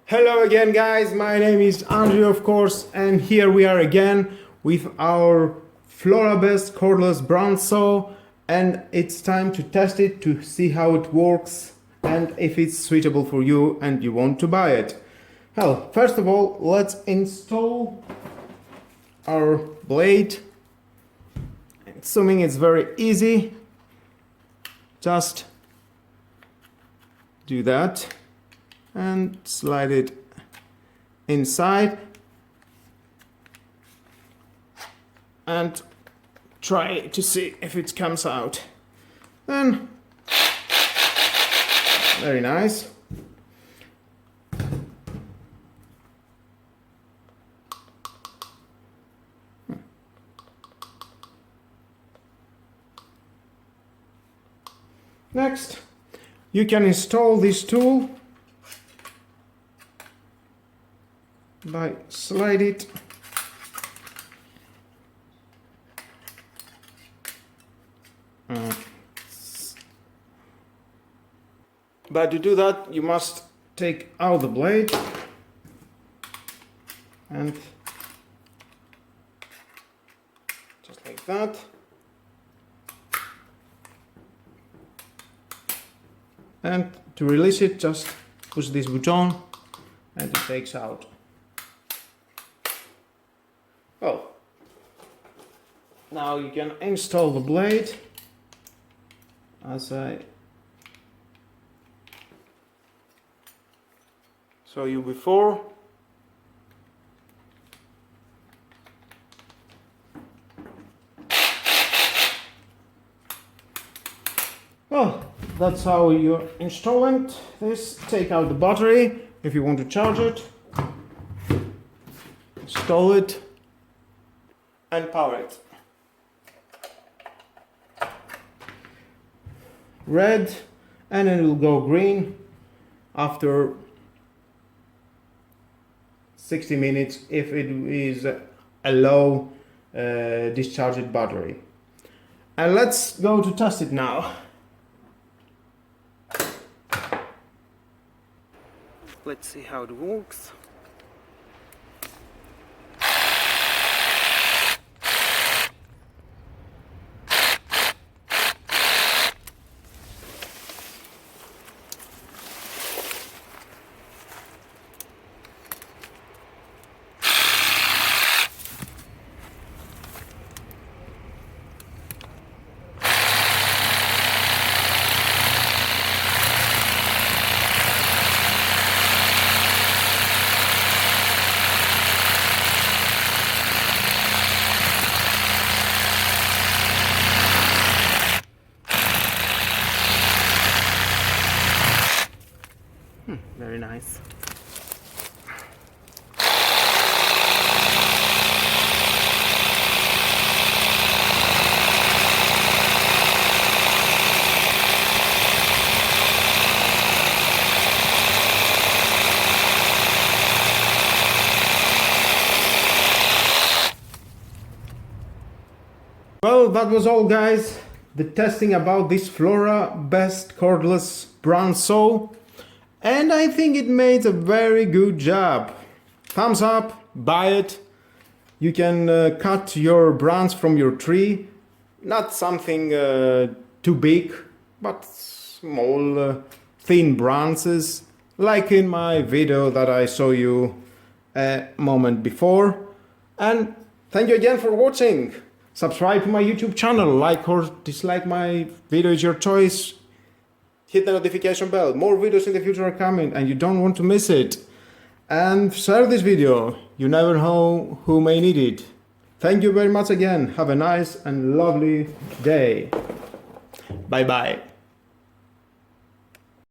Hello again guys, my name is Andrew of course, and here we are again with our Florabest Cordless bronze saw, and it's time to test it to see how it works and if it's suitable for you and you want to buy it. Well, first of all, let's install our blade. Assuming it's very easy, just do that and slide it inside and try to see if it comes out. Then very nice. Next, you can install this tool by slide it but to do that you must take out the blade and just like that. And to release it, just push this button and it takes out. Well, now you can install the blade as I showed you before. Well, that's how you're installing this. Take out the battery if you want to charge it, install it and power it. Red, and then it will go green after 60 minutes if it is a low discharged battery. And let's go to test it now. Let's see how it works. Very nice. Well, that was all guys, the testing about this Florabest Cordless bronze saw. And I think it made a very good job. Thumbs up, buy it. You can cut your branch from your tree. Not something too big, but small, thin branches, like in my video that I showed you a moment before. And thank you again for watching. Subscribe to my YouTube channel, like or dislike my video is your choice. Hit the notification bell. More videos in the future are coming and you don't want to miss it. And share this video. You never know who may need it. Thank you very much again. Have a nice and lovely day. Bye bye.